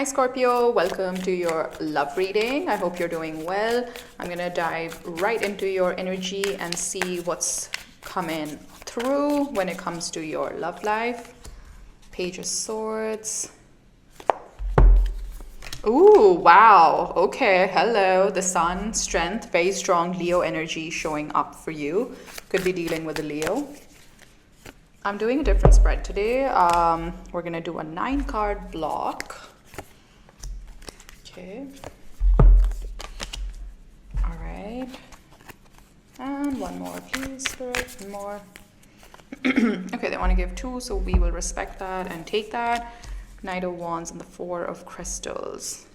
Hi Scorpio, welcome to your love reading. I hope you're doing well. I'm going to dive right into your energy and see what's coming through when it comes to your love life. Page of Swords. Ooh, wow. Okay, hello. The Sun, strength, very strong Leo energy showing up for you. Could be dealing with a Leo. I'm doing a different spread today. We're going to do a 9-card block. Okay. All right. And one more, please, Spirit. One more. Okay, they want to give 2, so we will respect that and take that. Knight of Wands and the 4 of Crystals.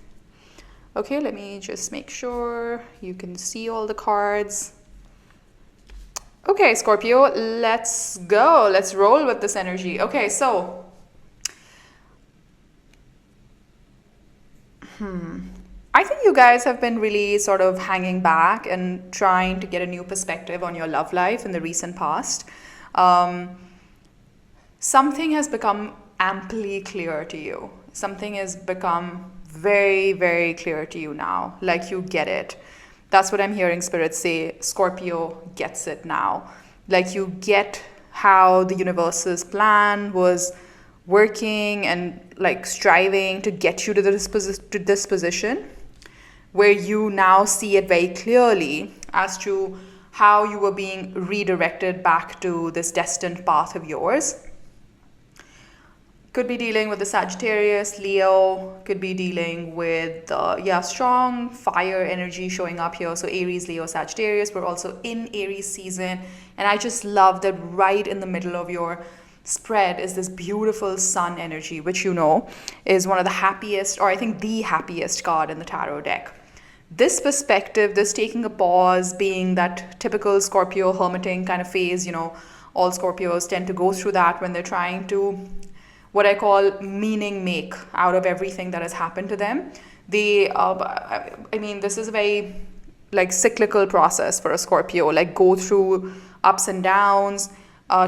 Okay, let me just make sure you can see all the cards. Okay, Scorpio, let's go. Let's roll with this energy. Okay, so I think you guys have been really sort of hanging back and trying to get a new perspective on your love life in the recent past. Something has become amply clear to you. Something has become very, very clear to you now. Like you get it. That's what I'm hearing Spirit say. Scorpio gets it now. Like you get how the universe's plan was working and like striving to get you to this position where you now see it very clearly as to how you were being redirected back to this destined path of yours. Could be dealing with the Sagittarius, Leo, could be dealing with, strong fire energy showing up here. So Aries, Leo, Sagittarius, we're also in Aries season. And I just love that right in the middle of your spread is this beautiful sun energy, which you know is one of the happiest, or I think the happiest card in the tarot deck. This perspective, this taking a pause, being that typical Scorpio hermiting kind of phase, you know, all Scorpios tend to go through that when they're trying to what I call meaning make out of everything that has happened to them. This is a very like cyclical process for a Scorpio, like go through ups and downs,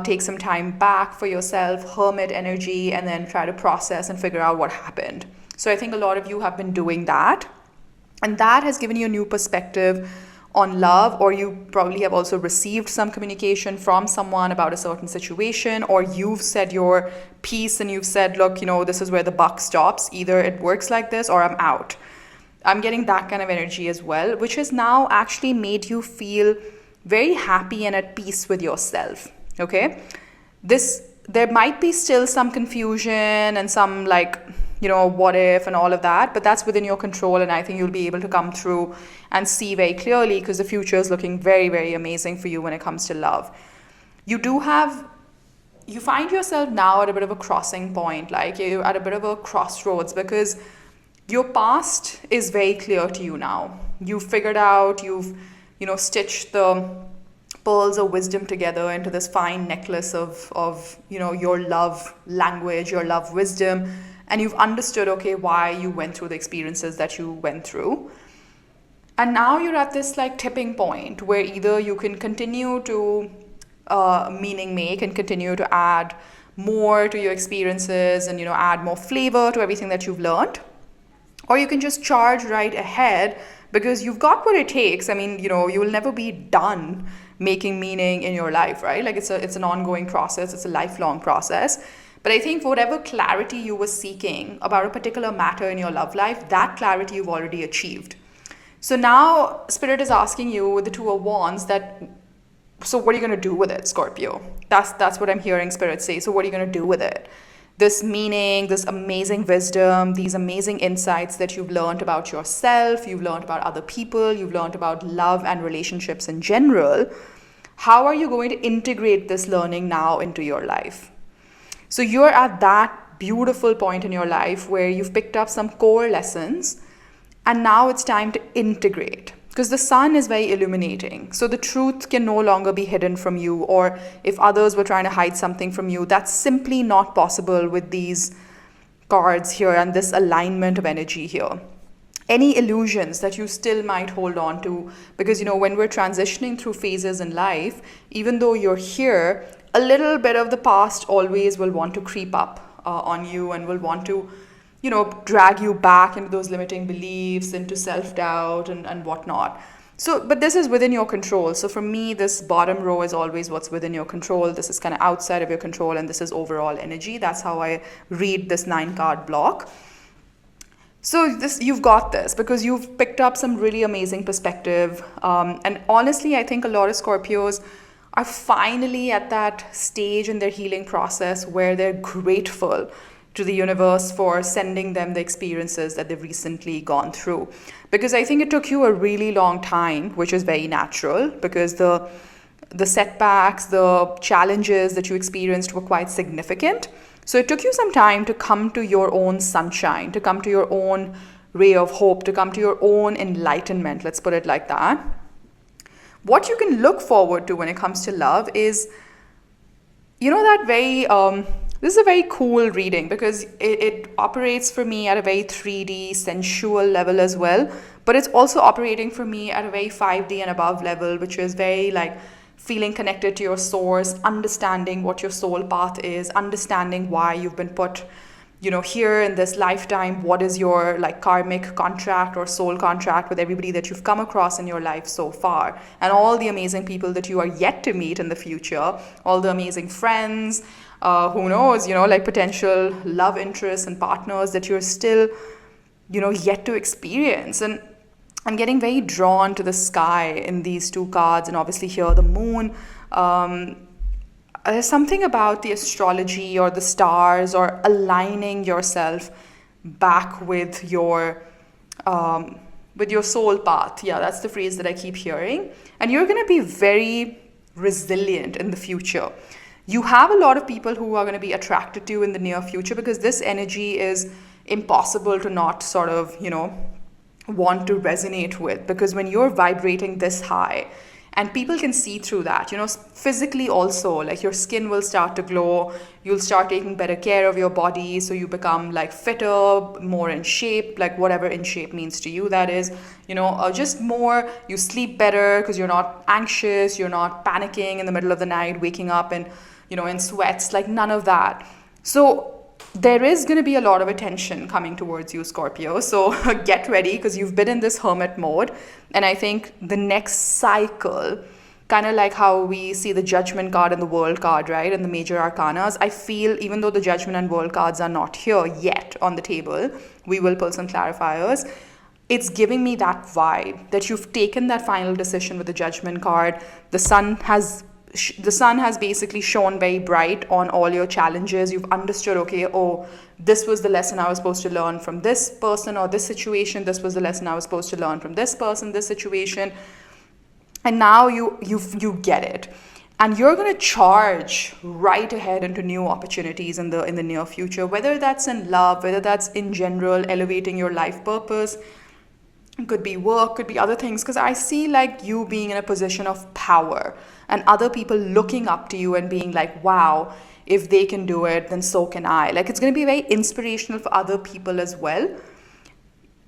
take some time back for yourself, hermit energy, and then try to process and figure out what happened. So I think a lot of you have been doing that. And that has given you a new perspective on love, or you probably have also received some communication from someone about a certain situation, or you've said your piece and you've said, look, you know, this is where the buck stops. Either it works like this or I'm out. I'm getting that kind of energy as well, which has now actually made you feel very happy and at peace with yourself. Okay, there might be still some confusion and some what if and all of that, but that's within your control, and I think you'll be able to come through and see very clearly because the future is looking very, very amazing for you when it comes to love. You find yourself now at a bit of a crossing point, like you're at a bit of a crossroads because your past is very clear to you now. You've figured out, you've stitched the pearls of wisdom together into this fine necklace of your love language, your love wisdom, and you've understood, okay, why you went through the experiences that you went through. And now you're at this like tipping point where either you can continue to meaning make and continue to add more to your experiences and add more flavor to everything that you've learned, or you can just charge right ahead because you've got what it takes. I mean, you will never be done making meaning in your life, right? Like it's an ongoing process, it's a lifelong process. But I think for whatever clarity you were seeking about a particular matter in your love life, that clarity you've already achieved. So now Spirit is asking you with the 2 of Wands so what are you going to do with it, Scorpio? That's what I'm hearing Spirit say. So what are you going to do with it? This meaning, this amazing wisdom, these amazing insights that you've learned about yourself, you've learned about other people, you've learned about love and relationships in general. How are you going to integrate this learning now into your life? So you're at that beautiful point in your life where you've picked up some core lessons and now it's time to integrate because the sun is very illuminating. So the truth can no longer be hidden from you, or if others were trying to hide something from you, that's simply not possible with these cards here and this alignment of energy here. Any illusions that you still might hold on to, because when we're transitioning through phases in life, even though you're here, a little bit of the past always will want to creep up on you and will want to drag you back into those limiting beliefs, into self-doubt and whatnot. So, but this is within your control. So for me, this bottom row is always what's within your control. This is kind of outside of your control, and this is overall energy. That's how I read this 9 card block. So you've got this because you've picked up some really amazing perspective. And honestly, I think a lot of Scorpios are finally at that stage in their healing process where they're grateful to the universe for sending them the experiences that they've recently gone through. Because I think it took you a really long time, which is very natural, because the setbacks, the challenges that you experienced were quite significant. So it took you some time to come to your own sunshine, to come to your own ray of hope, to come to your own enlightenment, let's put it like that. What you can look forward to when it comes to love is, that very, this is a very cool reading because it operates for me at a very 3D sensual level as well, but it's also operating for me at a very 5D and above level, which is very like feeling connected to your source, understanding what your soul path is, understanding why you've been put, here in this lifetime, what is your like karmic contract or soul contract with everybody that you've come across in your life so far, and all the amazing people that you are yet to meet in the future, all the amazing friends, who knows, like potential love interests and partners that you're still, yet to experience. And I'm getting very drawn to the sky in these 2 cards, and obviously here the moon. There's something about the astrology or the stars or aligning yourself back with your soul path. Yeah, that's the phrase that I keep hearing. And you're going to be very resilient in the future. You have a lot of people who are going to be attracted to you in the near future because this energy is impossible to not sort of, want to resonate with, because when you're vibrating this high, and people can see through that, physically also, like your skin will start to glow, you'll start taking better care of your body, so you become like fitter, more in shape, like whatever in shape means to you, that is, just more, you sleep better because you're not anxious, you're not panicking in the middle of the night, waking up and, in sweats, like none of that. So there is going to be a lot of attention coming towards you, Scorpio. So get ready because you've been in this hermit mode. And I think the next cycle, kind of like how we see the Judgment card and the World card, right? And the major arcanas, I feel even though the Judgment and World cards are not here yet on the table, we will pull some clarifiers. It's giving me that vibe that you've taken that final decision with the Judgment card. The sun has basically shone very bright on all your challenges. You've understood, okay, this was the lesson I was supposed to learn from this person or this situation. This was the lesson I was supposed to learn from this person, this situation. And now you get it. And you're going to charge right ahead into new opportunities in the near future, whether that's in love, whether that's in general, elevating your life purpose. It could be work, could be other things, because I see like you being in a position of power and other people looking up to you and being like, wow, if they can do it, then so can I. Like it's going to be very inspirational for other people as well.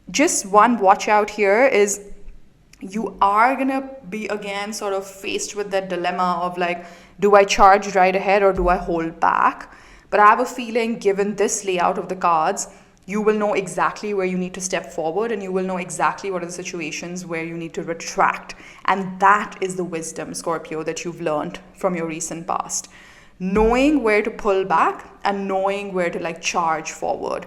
Just one watch out here is you are going to be again sort of faced with that dilemma of like, do I charge right ahead or do I hold back? But I have a feeling given this layout of the cards, you will know exactly where you need to step forward and you will know exactly what are the situations where you need to retract. And that is the wisdom, Scorpio, that you've learned from your recent past. Knowing where to pull back and knowing where to like charge forward.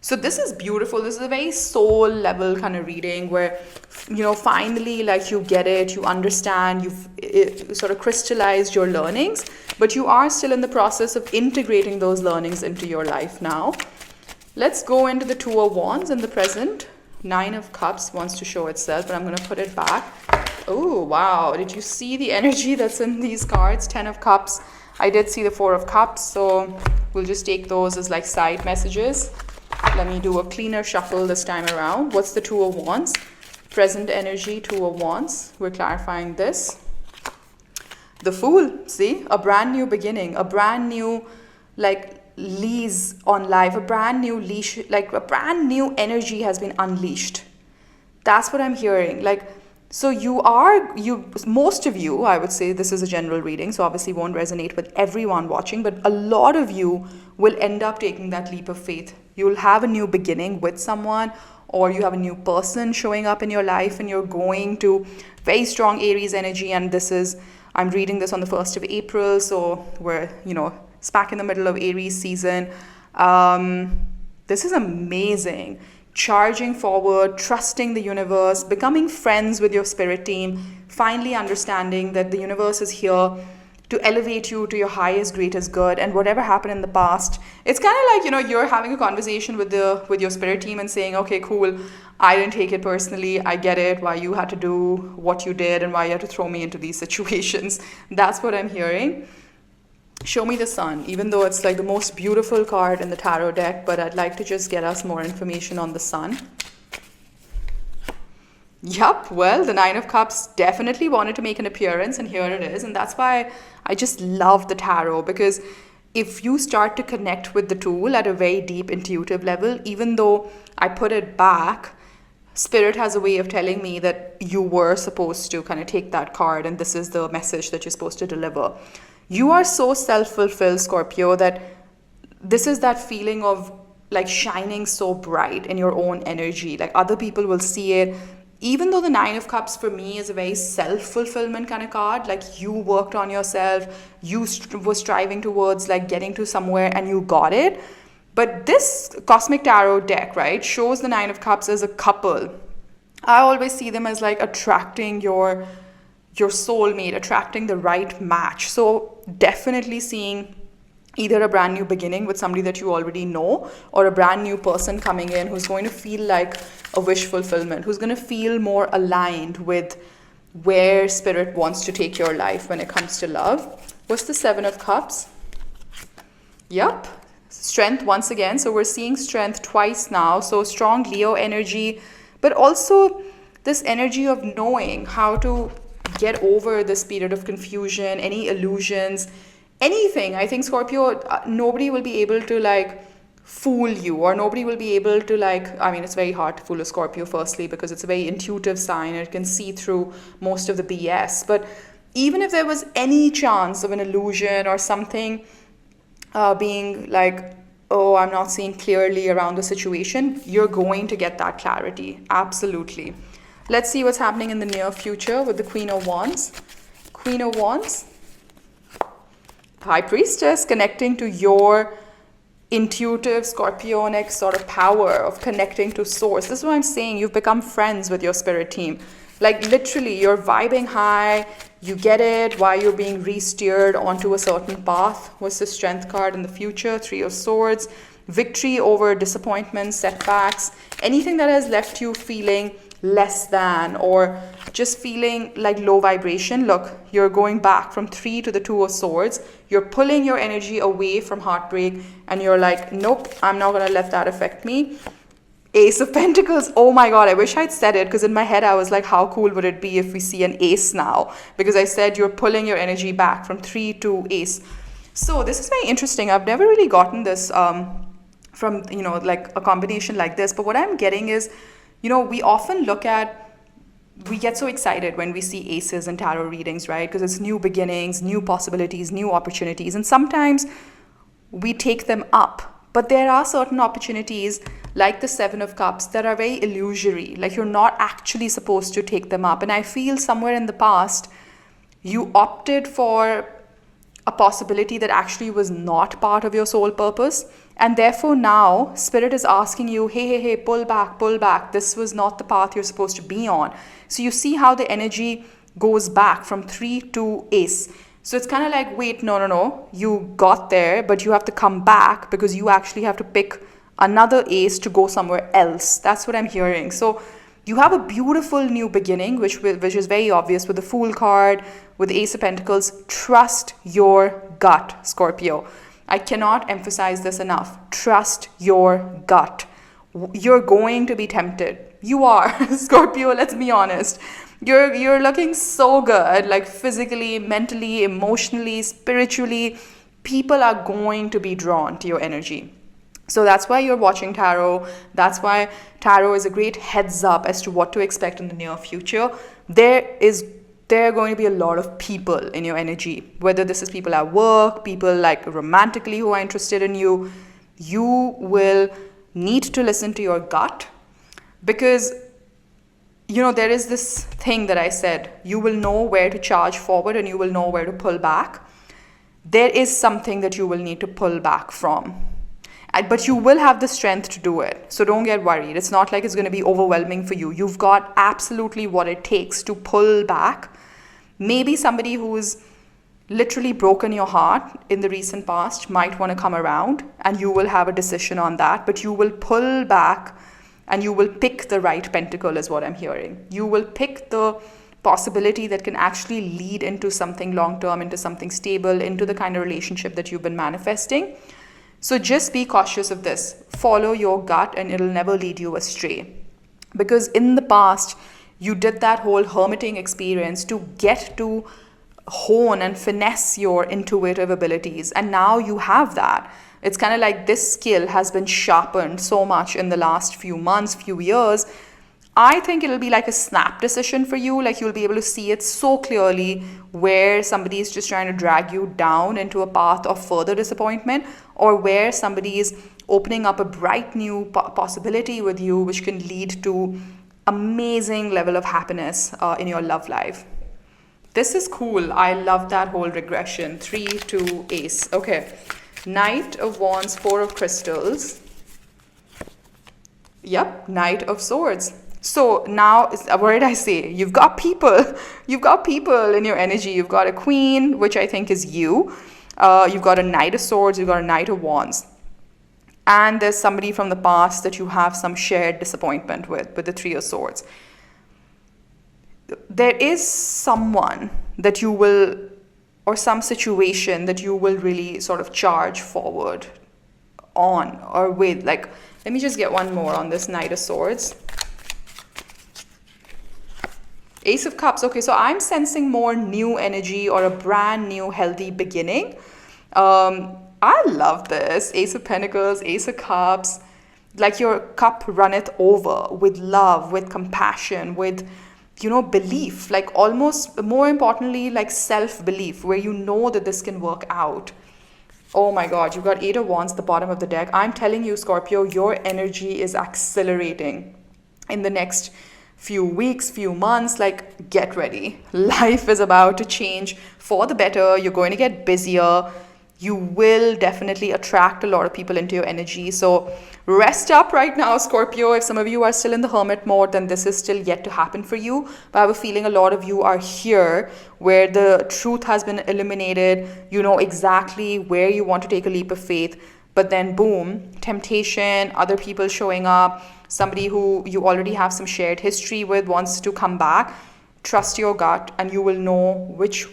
So this is beautiful. This is a very soul level kind of reading where, finally like you get it, you understand, you've sort of crystallized your learnings, but you are still in the process of integrating those learnings into your life now. Let's go into the 2 of Wands in the present. 9 of Cups wants to show itself, but I'm going to put it back. Oh, wow. Did you see the energy that's in these cards? 10 of Cups. I did see the 4 of Cups, so we'll just take those as like side messages. Let me do a cleaner shuffle this time around. What's the 2 of Wands? Present energy, 2 of Wands. We're clarifying this. The Fool. See? A brand new beginning. A brand new, like, lease on life, a brand new leash, like a brand new energy has been unleashed. That's what I'm hearing. Like, so most of you, I would say this is a general reading, so obviously won't resonate with everyone watching, but a lot of you will end up taking that leap of faith You'll have a new beginning with someone, or you have a new person showing up in your life, and you're going to very strong Aries energy. And I'm reading this on the 1st of April, so we're, smack in the middle of Aries season. This is amazing. Charging forward, trusting the universe, becoming friends with your spirit team, finally understanding that the universe is here to elevate you to your highest, greatest good. And whatever happened in the past, it's kind of like, you're having a conversation with your spirit team and saying, okay, cool, I didn't take it personally. I get it, why you had to do what you did and why you had to throw me into these situations. That's what I'm hearing. Show me the sun, even though it's like the most beautiful card in the tarot deck, but I'd like to just get us more information on the sun. Yup, well, the Nine of Cups definitely wanted to make an appearance, and here it is. And that's why I just love the tarot, because if you start to connect with the tool at a very deep intuitive level, even though I put it back, Spirit has a way of telling me that you were supposed to kind of take that card, and this is the message that you're supposed to deliver. You are so self-fulfilled, Scorpio, that this is that feeling of like shining so bright in your own energy. Like other people will see it. Even though the Nine of Cups for me is a very self-fulfillment kind of card, like you worked on yourself, you were striving towards like getting to somewhere and you got it. But this Cosmic Tarot deck, right, shows the Nine of Cups as a couple. I always see them as like attracting your soulmate, attracting the right match. So definitely seeing either a brand new beginning with somebody that you already know, or a brand new person coming in who's going to feel like a wish fulfillment, who's going to feel more aligned with where Spirit wants to take your life when it comes to love. What's the Seven of Cups? Yep, strength once again. So we're seeing strength twice now. So strong Leo energy, but also this energy of knowing how to get over this period of confusion, any illusions, anything. I think Scorpio, nobody will be able to like fool you, or nobody will be able to like, I mean, it's very hard to fool a Scorpio firstly because it's a very intuitive sign and it can see through most of the BS. But even if there was any chance of an illusion or something being like, oh, I'm not seeing clearly around the situation, you're going to get that clarity. Absolutely. Let's see what's happening in the near future with the Queen of Wands. Queen of Wands, High Priestess, connecting to your intuitive scorpionic sort of power of connecting to source. This is what I'm saying. You've become friends with your spirit team. Like literally, you're vibing high. You get it, why you're being re-steered onto a certain path. What's the Strength card in the future? Three of Swords. Victory over disappointments, setbacks, anything that has left you feeling less than or just feeling like low vibration. Look, you're going back from 3 to the 2 of Swords. You're pulling your energy away from heartbreak and you're like, nope, I'm not going to let that affect me. Ace of Pentacles. Oh my God, I wish I'd said it, because in my head I was like, how cool would it be if we see an ace now? Because I said you're pulling your energy back from 3 to ace. So this is very interesting. I've never really gotten this from, like a combination like this. But what I'm getting is, we often we get so excited when we see aces in tarot readings, right? Because it's new beginnings, new possibilities, new opportunities. And sometimes we take them up. But there are certain opportunities like the Seven of Cups that are very illusory. Like you're not actually supposed to take them up. And I feel somewhere in the past, you opted for a possibility that actually was not part of your soul purpose. And therefore now Spirit is asking you, hey, pull back. This was not the path you're supposed to be on. So you see how the energy goes back from 3 to ace. So it's kind of like, wait, no. You got there, but you have to come back because you actually have to pick another ace to go somewhere else. That's what I'm hearing. So you have a beautiful new beginning, which is very obvious with the Fool card, with the Ace of Pentacles. Trust your gut, Scorpio. I cannot emphasize this enough. Trust your gut. You're going to be tempted. You are, Scorpio, let's be honest. You're looking so good, like physically, mentally, emotionally, spiritually. People are going to be drawn to your energy. So that's why you're watching tarot. That's why tarot is a great heads up as to what to expect in the near future. There are going to be a lot of people in your energy, whether this is people at work, people like romantically who are interested in you. You will need to listen to your gut, because there is this thing that I said, you will know where to charge forward and you will know where to pull back. There is something that you will need to pull back from. But you will have the strength to do it. So don't get worried. It's not like it's going to be overwhelming for you. You've got absolutely what it takes to pull back. Maybe somebody who's literally broken your heart in the recent past might want to come around, and you will have a decision on that. But you will pull back and you will pick the right pentacle, is what I'm hearing. You will pick the possibility that can actually lead into something long-term, into something stable, into the kind of relationship that you've been manifesting. So just be cautious of this. Follow your gut and it'll never lead you astray. Because in the past, you did that whole hermiting experience to get to hone and finesse your intuitive abilities. And now you have that. It's kind of like this skill has been sharpened so much in the last few months, few years. I think it'll be like a snap decision for you. Like you'll be able to see it so clearly where somebody is just trying to drag you down into a path of further disappointment, or where somebody is opening up a bright new possibility with you, which can lead to amazing level of happiness in your love life. This is cool. I love that whole regression. 3 to ace. Okay. Knight of Wands, 4 of Crystals. Yep. Knight of Swords. So now, what did I say? You've got people. You've got people in your energy. You've got a queen, which I think is you. You've got a Knight of Swords. You've got a Knight of Wands. And there's somebody from the past that you have some shared disappointment with the 3 of Swords. There is someone that you will, or some situation that you will really sort of charge forward on or with. Like, let me just get one more on this Knight of Swords. Ace of Cups. Okay, so I'm sensing more new energy or a brand new healthy beginning. I love this. Ace of Pentacles, Ace of Cups. Like your cup runneth over with love, with compassion, with, belief. Like almost, more importantly, like self-belief, where you know that this can work out. Oh my God, you've got 8 of Wands at the bottom of the deck. I'm telling you, Scorpio, your energy is accelerating in the next few weeks, few months. Like, get ready. Life is about to change for the better. You're going to get busier. You will definitely attract a lot of people into your energy. So rest up right now, Scorpio. If some of you are still in the hermit mode, then this is still yet to happen for you. But I have a feeling a lot of you are here where the truth has been illuminated. You know exactly where you want to take a leap of faith. But then boom, temptation, other people showing up, somebody who you already have some shared history with wants to come back. Trust your gut and you will know which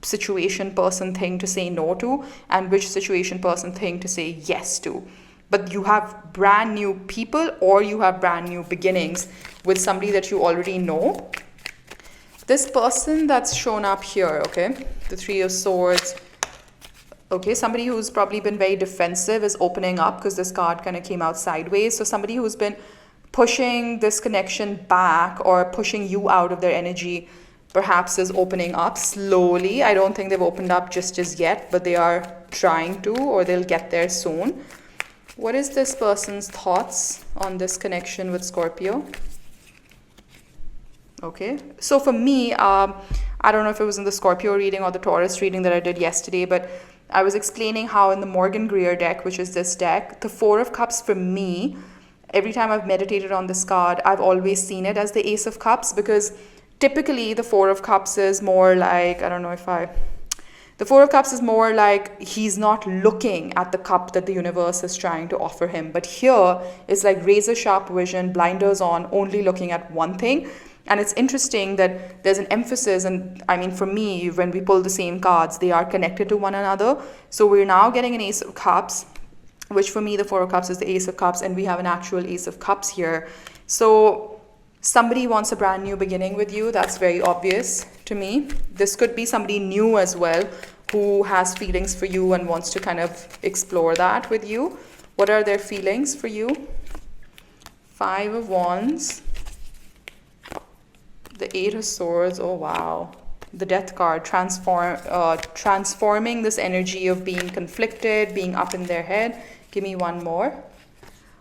situation, person, thing to say no to and which situation, person, thing to say yes to. But you have brand new people or you have brand new beginnings with somebody that you already know. This person that's shown up here, okay, the 3 of Swords. Okay, somebody who's probably been very defensive is opening up because this card kind of came out sideways. So somebody who's been pushing this connection back or pushing you out of their energy perhaps is opening up slowly. I don't think they've opened up just as yet, but they are trying to, or they'll get there soon. What is this person's thoughts on this connection with Scorpio? Okay, so for me, I don't know if it was in the Scorpio reading or the Taurus reading that I did yesterday, but I was explaining how in the Morgan Greer deck, which is this deck, the 4 of Cups for me, every time I've meditated on this card, I've always seen it as the Ace of Cups, because typically the 4 of Cups is more like, the 4 of Cups is more like he's not looking at the cup that the universe is trying to offer him. But here it's like razor sharp vision, blinders on, only looking at one thing. And it's interesting that there's an emphasis, and I mean, for me, when we pull the same cards, they are connected to one another. So we're now getting an Ace of Cups, which for me, the 4 of Cups is the Ace of Cups, and we have an actual Ace of Cups here. So somebody wants a brand new beginning with you. That's very obvious to me. This could be somebody new as well who has feelings for you and wants to kind of explore that with you. What are their feelings for you? 5 of Wands. The 8 of Swords. Oh, wow. The Death card. Transforming this energy of being conflicted, being up in their head. Give me one more.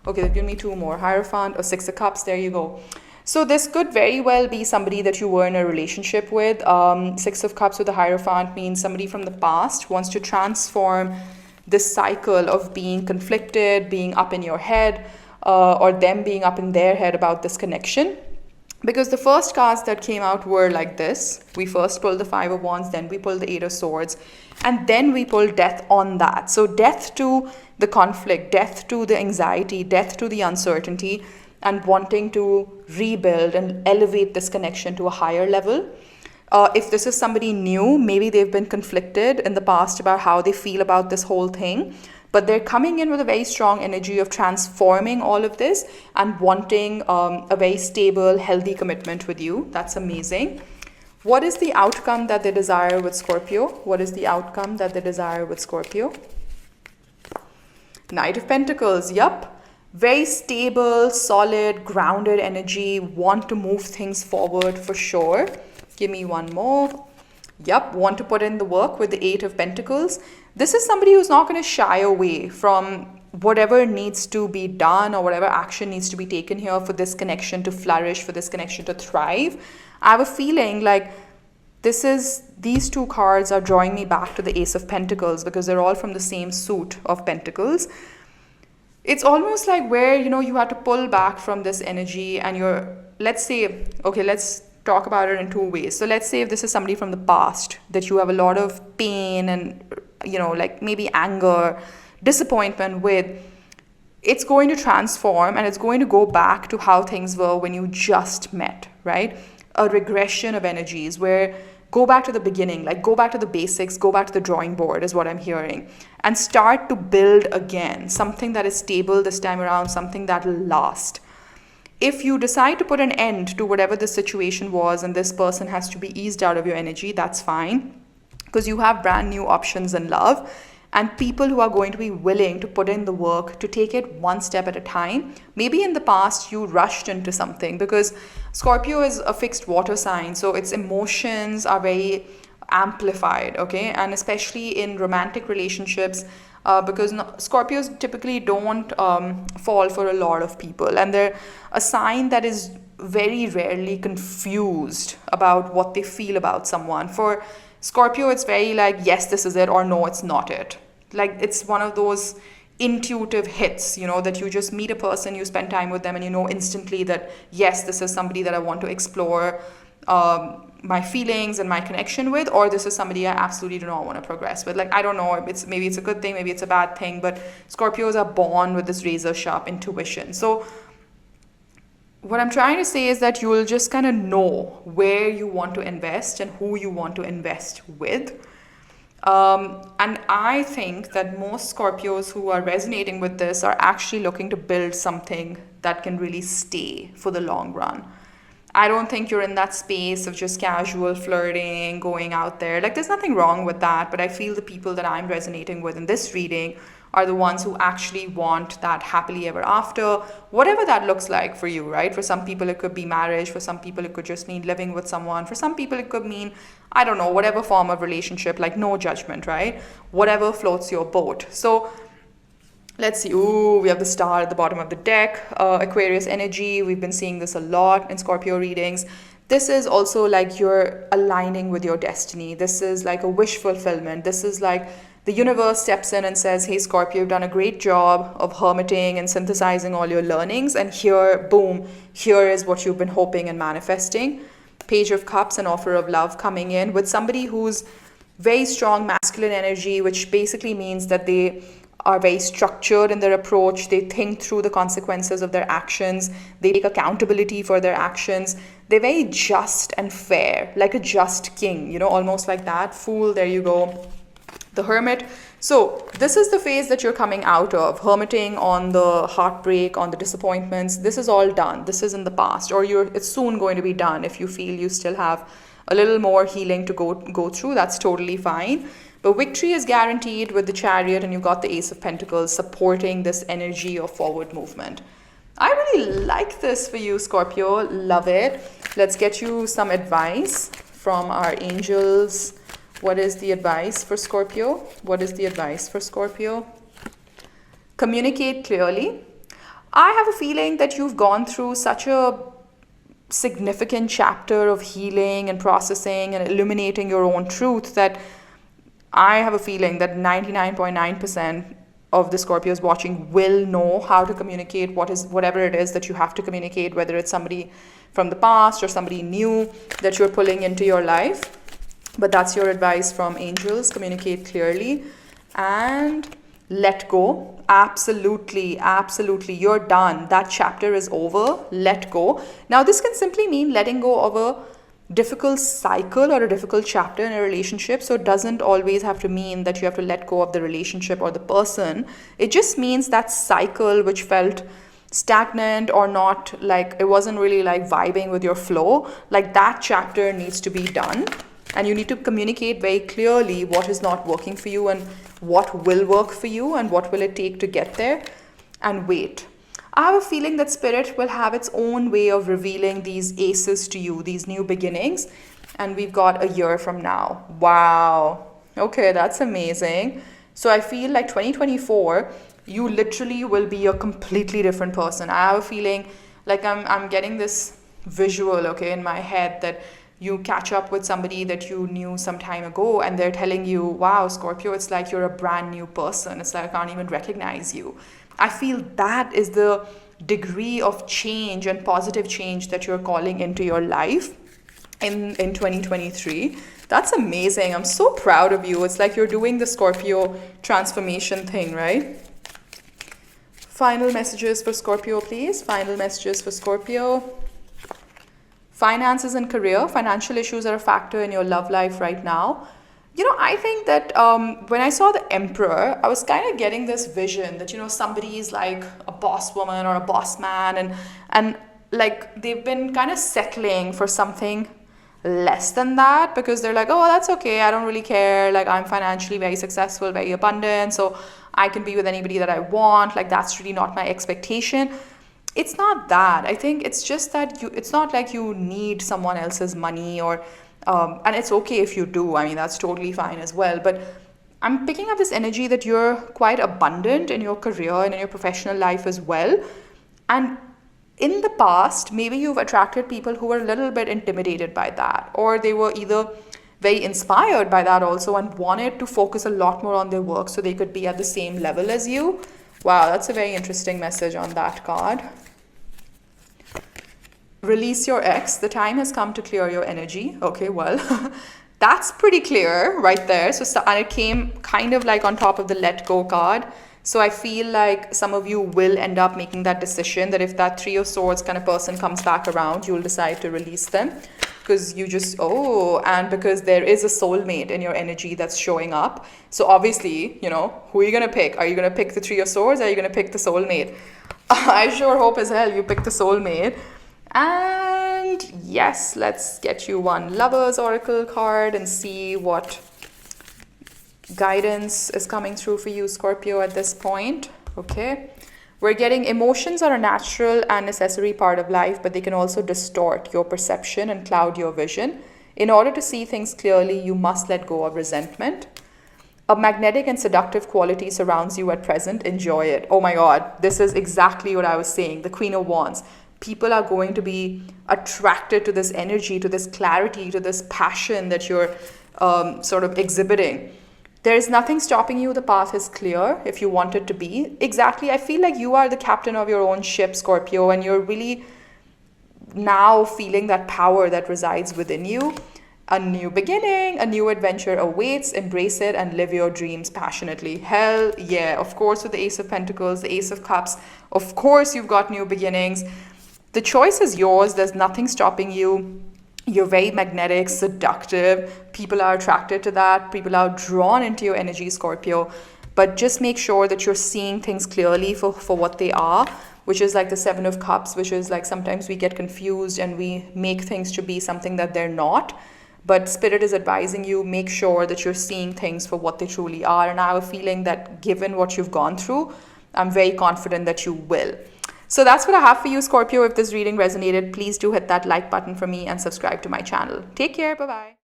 Okay, give me two more. Hierophant or Six of Cups. There you go. So this could very well be somebody that you were in a relationship with. Six of Cups with the Hierophant means somebody from the past wants to transform this cycle of being conflicted, being up in your head, or them being up in their head about this connection. Because the first cards that came out were like this. We first pulled the Five of Wands, then we pulled the Eight of Swords, and then we pulled death on that. So death to the conflict, death to the anxiety, death to the uncertainty, and wanting to rebuild and elevate this connection to a higher level. If this is somebody new, maybe they've been conflicted in the past about how they feel about this whole thing, but they're coming in with a very strong energy of transforming all of this and wanting a very stable, healthy commitment with you. That's amazing. What is the outcome that they desire with Scorpio? What is the outcome that they desire with Scorpio? Knight of Pentacles. Yup. Very stable, solid, grounded energy. Want to move things forward for sure. Give me one more. Yup, want to put in the work with the Eight of Pentacles. This is somebody who's not going to shy away from whatever needs to be done or whatever action needs to be taken here for this connection to flourish, for this connection to thrive. I have a feeling like these two cards are drawing me back to the Ace of Pentacles because they're all from the same suit of Pentacles. It's almost like where, you have to pull back from this energy and let's talk about it in two ways. So let's say if this is somebody from the past that you have a lot of pain and, like maybe anger, disappointment with, it's going to transform and it's going to go back to how things were when you just met, right? A regression of energies where go back to the beginning, like go back to the basics, go back to the drawing board is what I'm hearing, and start to build again, something that is stable this time around, something that will last. If you decide to put an end to whatever the situation was and this person has to be eased out of your energy, that's fine, because you have brand new options in love and people who are going to be willing to put in the work to take it one step at a time. Maybe in the past you rushed into something because Scorpio is a fixed water sign, so its emotions are very amplified, okay? And especially in romantic relationships, because Scorpios typically don't fall for a lot of people, and they're a sign that is very rarely confused about what they feel about someone. For Scorpio, it's very like, yes, this is it, or no, it's not it. Like, it's one of those intuitive hits, that you just meet a person, you spend time with them, and you know instantly that, yes, this is somebody that I want to explore my feelings and my connection with, or this is somebody I absolutely do not want to progress with. Like, I don't know, maybe it's a good thing, maybe it's a bad thing, but Scorpios are born with this razor sharp intuition. So what I'm trying to say is that you will just kind of know where you want to invest and who you want to invest with. And I think that most Scorpios who are resonating with this are actually looking to build something that can really stay for the long run. I don't think you're in that space of just casual flirting, going out there. Like, there's nothing wrong with that, but I feel the people that I'm resonating with in this reading are the ones who actually want that happily ever after, whatever that looks like for you, right? For some people, it could be marriage. For some people, it could just mean living with someone. For some people, it could mean, I don't know, whatever form of relationship, like no judgment, right? Whatever floats your boat. So let's see. Ooh, we have the star at the bottom of the deck. Aquarius energy. We've been seeing this a lot in Scorpio readings. This is also like you're aligning with your destiny. This is like a wish fulfillment. This is like the universe steps in and says, hey, Scorpio, you've done a great job of hermiting and synthesizing all your learnings. And here, boom, here is what you've been hoping and manifesting. Page of Cups, an offer of love coming in with somebody who's very strong masculine energy, which basically means that they are very structured in their approach. They think through the consequences of their actions. They take accountability for their actions. They're very just and fair, like a just king, almost like that. Fool, there you go. The Hermit. So this is the phase that you're coming out of, hermiting on the heartbreak, on the disappointments. This is all done. This is in the past, or it's soon going to be done. If you feel you still have a little more healing to go through, that's totally fine. But victory is guaranteed with the Chariot, and you've got the Ace of Pentacles supporting this energy of forward movement. I really like this for you, Scorpio. Love it. Let's get you some advice from our angels. What is the advice for Scorpio? What is the advice for Scorpio? Communicate clearly. I have a feeling that you've gone through such a significant chapter of healing and processing and illuminating your own truth that I have a feeling that 99.9% of the Scorpios watching will know how to communicate whatever it is that you have to communicate, whether it's somebody from the past or somebody new that you're pulling into your life. But that's your advice from angels. Communicate clearly and let go. Absolutely, absolutely. You're done. That chapter is over. Let go. Now, this can simply mean letting go of a difficult cycle or a difficult chapter in a relationship. So it doesn't always have to mean that you have to let go of the relationship or the person. It just means that cycle which felt stagnant or not, like it wasn't really like vibing with your flow, like that chapter needs to be done. And you need to communicate very clearly what is not working for you and what will work for you and what will it take to get there, and wait. I have a feeling that spirit will have its own way of revealing these aces to you, these new beginnings. And we've got a year from now. Wow. Okay, that's amazing. So I feel like 2024, you literally will be a completely different person. I have a feeling like I'm getting this visual, okay, in my head that you catch up with somebody that you knew some time ago and they're telling you, wow, Scorpio, it's like you're a brand new person. It's like I can't even recognize you. I feel that is the degree of change and positive change that you're calling into your life in 2023. That's amazing. I'm so proud of you. It's like you're doing the Scorpio transformation thing, right? Final messages for Scorpio, please. Final messages for Scorpio. Finances and career. Financial issues are a factor in your love life right now. You know, I think that when I saw the Emperor, I was kind of getting this vision that, you know, somebody is like a boss woman or a boss man and like they've been kind of settling for something less than that because they're like, oh, that's okay. I don't really care. Like I'm financially very successful, very abundant. So I can be with anybody that I want. Like that's really not my expectation. It's not that. I think it's just that it's not like you need someone else's money or and it's okay if you do. I mean, that's totally fine as well. But I'm picking up this energy that you're quite abundant in your career and in your professional life as well. And in the past, maybe you've attracted people who were a little bit intimidated by that, or they were either very inspired by that also and wanted to focus a lot more on their work so they could be at the same level as you. Wow, that's a very interesting message on that card. Release your ex. The time has come to clear your energy. Okay, well, that's pretty clear right there. So, and it came kind of like on top of the let go card. So I feel like some of you will end up making that decision that if that Three of Swords kind of person comes back around, you'll decide to release them because you just, and because there is a soulmate in your energy that's showing up. So obviously, you know, who are you going to pick? Are you going to pick the Three of Swords or are you going to pick the soulmate? I sure hope as hell you pick the soulmate. And yes, let's get you one Lovers Oracle card and see what guidance is coming through for you, Scorpio, at this point. Okay. We're getting emotions are a natural and necessary part of life, but they can also distort your perception and cloud your vision. In order to see things clearly, you must let go of resentment. A magnetic and seductive quality surrounds you at present. Enjoy it. Oh my God, this is exactly what I was saying. The Queen of Wands. People are going to be attracted to this energy, to this clarity, to this passion that you're sort of exhibiting. There is nothing stopping you. The path is clear if you want it to be. Exactly. I feel like you are the captain of your own ship, Scorpio, and you're really now feeling that power that resides within you. A new beginning, a new adventure awaits. Embrace it and live your dreams passionately. Hell yeah. Of course, with the Ace of Pentacles, the Ace of Cups, of course you've got new beginnings. The choice is yours. There's nothing stopping you. You're very magnetic, seductive. People are attracted to that. People are drawn into your energy, Scorpio. But just make sure that you're seeing things clearly for what they are, which is like the Seven of Cups, which is like sometimes we get confused and we make things to be something that they're not. But Spirit is advising you, make sure that you're seeing things for what they truly are. And I have a feeling that given what you've gone through, I'm very confident that you will. So that's what I have for you, Scorpio. If this reading resonated, please do hit that like button for me and subscribe to my channel. Take care. Bye-bye.